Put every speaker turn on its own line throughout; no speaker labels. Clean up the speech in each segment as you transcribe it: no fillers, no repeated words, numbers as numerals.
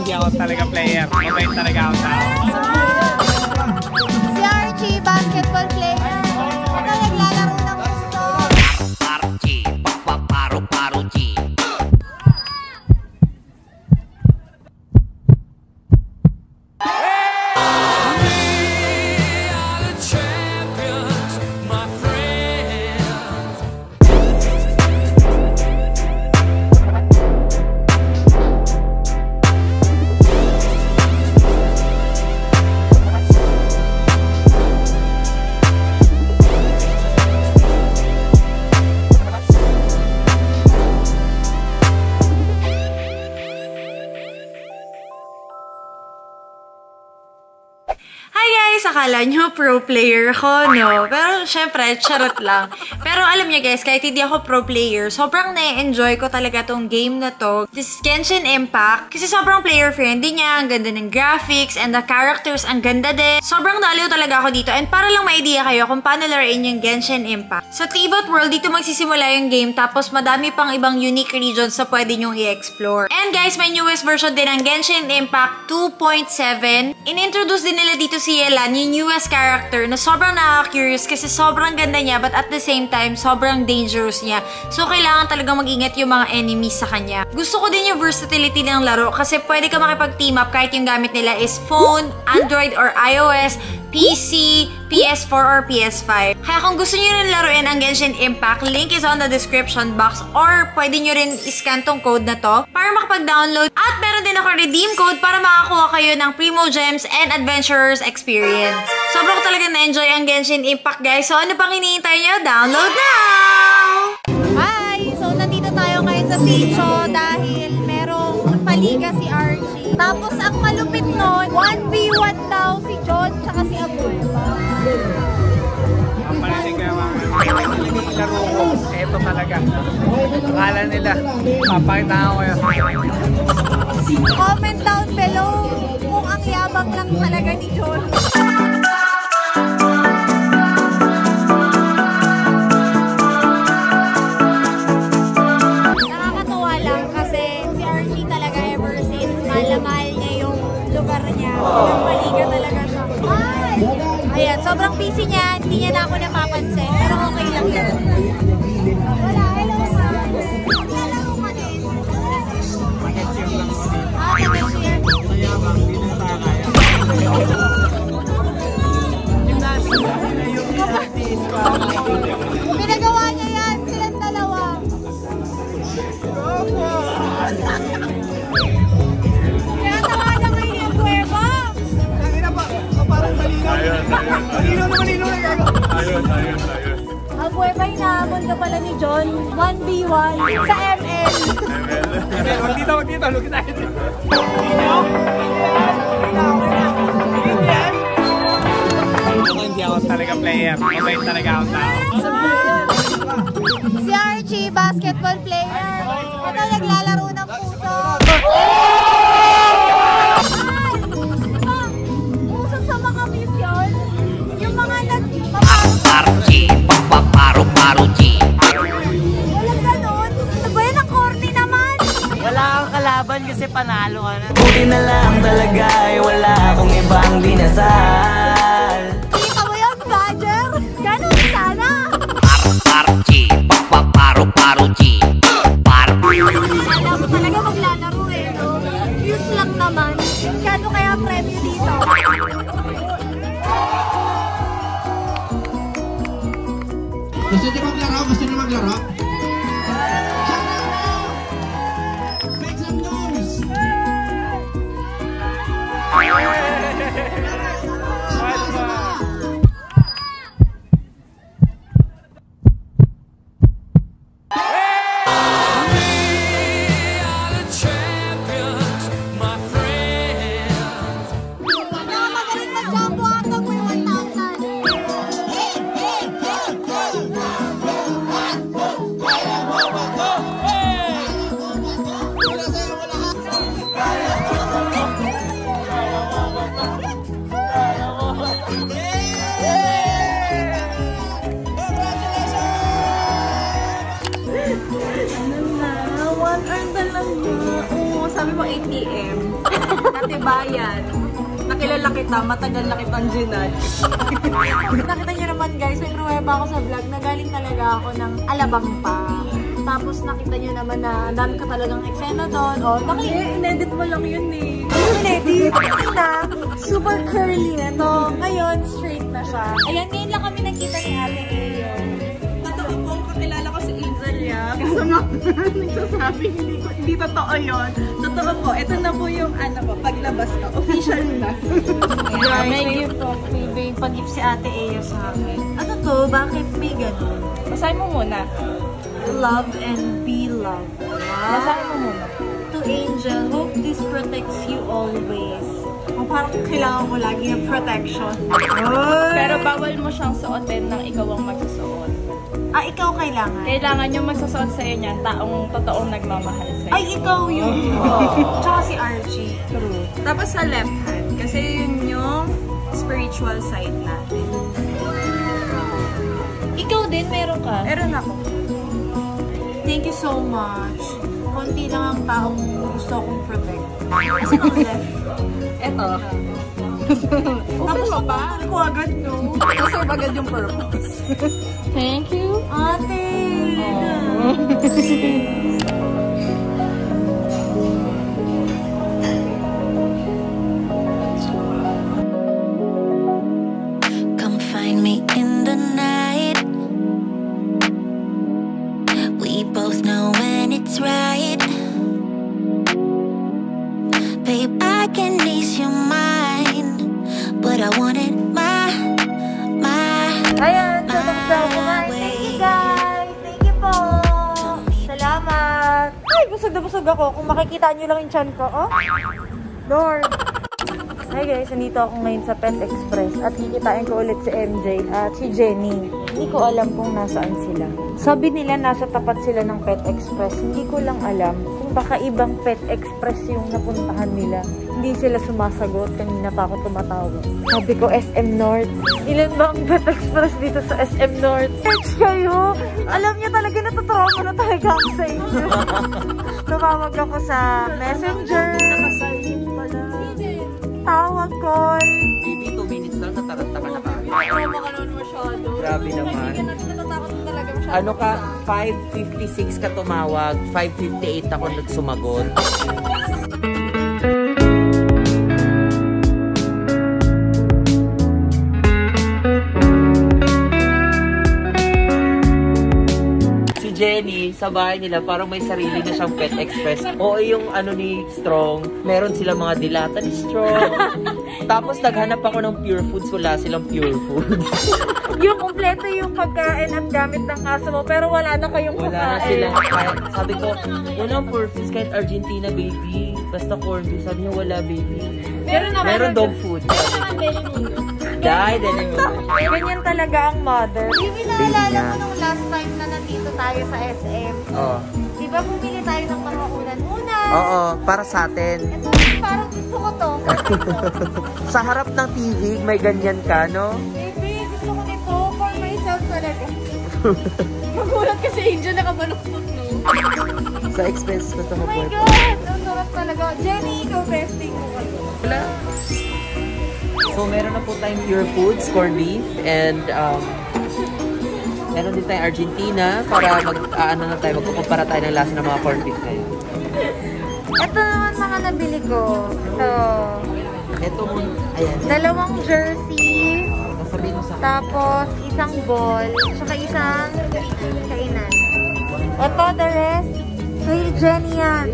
hindi ako talaga player. Mabait talaga ako tao.
Si Archie, basketball player. Ito naglalaro ng puso.
Archie, paro-paro G.
Akala nyo pro player ako, no? Pero, syempre, charot lang. Pero, alam nyo guys, kahit hindi ako pro player, sobrang na-enjoy ko talaga tong game na to. This is Genshin Impact. Kasi sobrang player-friendly niya, ang ganda ng graphics, and the characters, ang ganda din. Sobrang naaliw talaga ako dito. And para lang ma-idea kayo kung paano laruin yung Genshin Impact. Sa Tibot World, dito magsisimula yung game, tapos madami pang ibang unique regions na pwede nyong i-explore. And guys, may newest version din ng Genshin Impact 2.7. In-introduce din nila dito si Yelan, yung newest character na sobrang nakaka-curious kasi sobrang ganda niya but at the same time, sobrang dangerous niya. So, kailangan talagang mag-ingat yung mga enemies sa kanya. Gusto ko din yung versatility ng laro kasi pwede ka makipag-team up kahit yung gamit nila is phone, Android or iOS, PC, PS4 or PS5. Kaya kung gusto nyo rin laruin ang Genshin Impact, link is on the description box or pwede nyo rin iscan tong code na to para makapag-download. At meron din ako redeem code para makakuha kayo ng Primo Gems and Adventurers Experience. Sobrang talaga na-enjoy ang Genshin Impact guys. So ano pang hinihintay nyo? Download now!
Hi! So nandito tayo ngayon sa Sitio dahil merong paliga si Archie. Tapos ang malupit nun, 1v1 daw si John tsaka si Abueva.
Ang paninigawa ng laro ko, eto talaga. Akala nila, papakita ko kayo.
Comment down below kung ang yabang lang talaga ni John. Nakakatuwa lang kasi si Archie talaga ever since mahal niya yung lugar niya. Yung paliga talaga siya. Ay! Ayan, sobrang busy niya. Hindi niya na ako napapansin. Pero okay lang yan. Wala, hello sa. Maglalaro ka din. Ah, mag-share. Pinagawa niya yan. Silang dalawa. Kaya tawanan kayo niya, Bueva.
Parang malinaw. Malinaw na malinaw na gago. Ayos.
Ang Bueva inaamon ka pala ni John. 1v1 sa ML.
Wag dito. Lugit tayo dito. Hindi ako talaga player. Mabait talaga ako tao.
Si Archie, basketball player. Ito naglalaro ng puso. Ay! Puso sa mga mission. Yung mga
Archie, paro-paro G.
walang ganun. Ano ba yan? Ang corny naman.
Wala kang kalaban kasi panalo ka na.
Buti na lang talaga ay wala akong ibang dinasal.
Kita mo yun, Roger? Ganun sana.
Archie, paro-paro G.
Alam mo talaga maglalaro eh, no? Views lang naman. Kano kaya premyo dito?
Gusto niyo maglaro? Gusto niyo maglaro? Make some noise!
Magaling na jumbo ata mo yung 1,000.
Ano na? 1 hour na lang na. Oo, sabi mo 8 PM.
Katibayan. Nakilala kita, matagal na kitang ginudge.
Nakita nyo naman guys, may pruweba ako sa vlog na galing talaga ako ng Alabang pa. Tapos nakita nyo naman na ang dami ko talagang eksena doon. O,
In-edit mo lang yun eh.
in-edit na super curly na to. Ngayon, straight na siya. Ayan, ngayon lang kami nakita ni Ate Eyo.
Totoo po, kakilala ko si Angel Yap. Kasama nagsasabi, hindi totoo yun. Totoo po, ito na po yung paglabas ka. Official na.
Guys, thank you po. May pag-gift si Ate Eyo sa akin. Ano to? Bakit may ganun?
Basahin mo muna.
Love and be loved.
Basahin mo muna.
To Angel, hope this protects you always. Oh, parang kailangan ko lagi ng protection.
Pero bawal mo siyang suotin nang ikaw ang magsusuot.
Ah, ikaw kailangan?
Kailangan yung magsusuot sa'yo niyan, taong totoong nagmamahal sa'yo.
Ay, ikaw yun. Tsaka si Archie.
True. Tapos sa left hand, kasi yun yung spiritual side natin.
Ikaw din, meron ka?
Meron ako.
Thank you so much. Konti lang ang taong gusto akong protect. Kasi ang left.
Eto.
Tapos mo pa? Ko agad, no?
Deserve agad yung purpose. Thank you.
Ate!
Come find me in the night. We both know when it's right. Babe, I can ease your mind, but I want it my
Ayan, tapos na kumain. Thank you guys! Thank you po! Salamat! Ay, busog na busog ako. Kung makikita nyo lang yung chan ko, oh. Lord! Hi guys, nandito ako ngayon sa Pet Express at kikitain ko ulit si MJ at si Jenny. Hindi ko alam kung nasaan sila. Sabi nila nasa tapat sila ng Pet Express. Hindi ko lang alam kung baka ibang Pet Express yung napuntahan nila. Hindi sila sumasagot. Kanina pa ako tumatawag. Sabi ko, SM North. Ilan ba ang Pet Express dito sa SM North? Search kayo! Alam niya talaga, natutrauma na talaga ako sa inyo. Tumawag ako sa Messenger. Tawag call.
Baby, 2 minutes lang, nataranta ka na ka.
Trauma ka naman masyado.
Grabe naman.
Natatakot mo talaga masyado.
Ano ka, 5:56 ka tumawag, 5:58 ako nagsumagot. Jenny, sa bahay nila, parang may sarili na siyang Pet Express. Oo, yung ano ni Strong, meron silang mga dilata ni Strong. Tapos naghanap ako ng Pure Foods, wala silang Pure Foods.
Yung kompleto yung pagkain at gamit ng aso mo, pero wala na kayong
Wala na silang, sabi ko, walang Pure Foods kahit Argentina, baby. Basta corn beef. Sabi niya, wala, baby. Meron dog food.
Ganyan talaga ang mother. Hindi naalala mo nung last time na nandito tayo sa SM.
Oo.
Di ba bumili tayo ng mga unan-unan?
Oo, para sa atin.
Ito, parang gusto ko to.
Sa harap ng TV, may ganyan ka, no?
Baby, gusto ko nito for myself talaga. Magulat kasi Angel nakabaluktot, no?
Sa expenses ko ito
Oh my God! Ang sarap talaga. Jenny, ikaw besting mo kayo.
Wala. So, meron na po tayong Pure Foods, corned beef, and meron din tayong Argentina para magkukumpara tayo ng lasa ng mga corned beef ngayon.
Ito naman mga nabili ko.
Ito mo, ayan.
2 jersey,
Sabihin mo sa akin.
tapos isang ball, tsaka isang kainan. Ito, the rest, kay Jenny yan.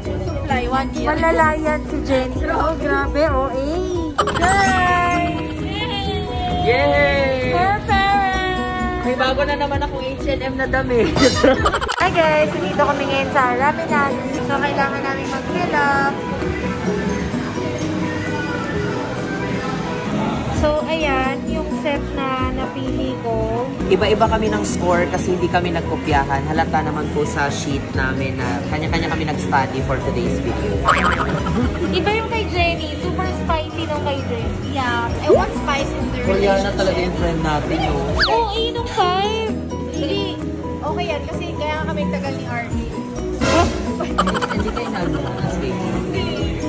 Supply, 1 year.
Malalayan si Jenny. Oh, grabe, oh, guys!
Yay!
For parents!
May bago na naman akong H&M na damit.
Hi guys! Dito kami ngayon sa Ramenan. So, kailangan namin mag-fill up. So, ayan, yung set na napili ko.
Iba-iba kami ng score kasi hindi kami nagkopyahan. Halata naman po sa sheet namin na kanya-kanya kami nag-study for today's video.
Iba yung kay Jenny. Super spicy nung kay Jenny. Yeah. I want spice in the
Koreana talaga yung friend natin, no?
Oo, yung 5. Hindi.
Okay yan, kasi kaya kami tagal ni RD.
Hindi kayo namin.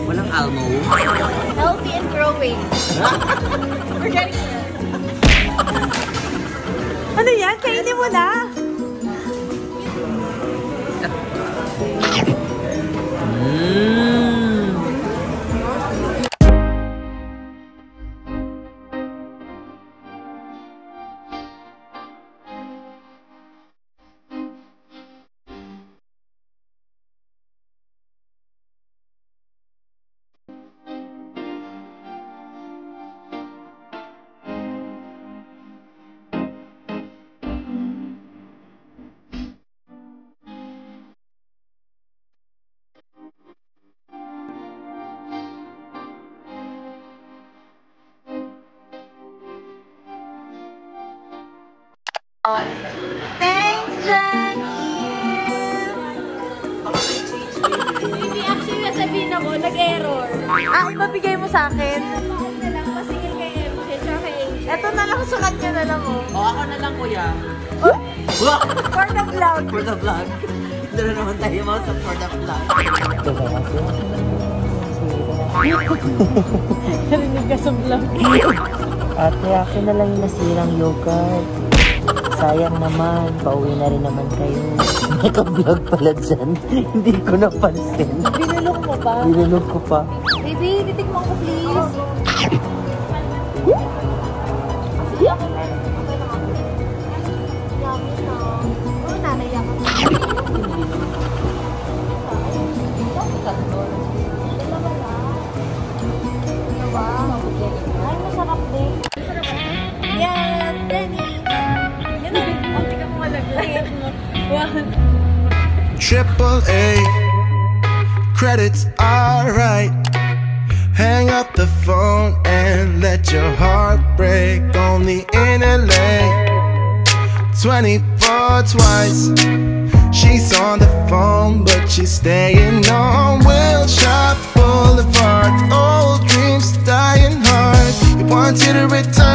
Walang Elmo.
Healthy and growing.
We're getting there.
Ano yan? Kainin mo na.
Thanks, Jenny! Baby, actually, sabihin ako, nag-error.
Ah, ibabigay mo sa akin.
Ako na lang, pasingil kay MC, tsaka kay Angel.
Eto na lang sa kanya na lang mo.
O, ako na lang, kuya.
For the vlog.
For the vlog. Doon na naman tayo mga sa for the vlog.
Narinig ka sa vlog.
Ate, akin na lang yung nasirang yogurt. Sayang naman, pauwi na rin naman kayo. Naka-vlog pala dyan. Hindi ko napansin.
Binulog mo pa?
Binulog ko pa.
Baby, titikman ko please. Ay, masarap din. Yes, Denny. Yan na, hindi ka mo malagay.
Triple A, credits are right. Hang up the phone and let your heart break. Only in LA, 24 twice. She's on the phone, but she's staying on Wilshire Boulevard. Old dreams dying hard. He wants you to return.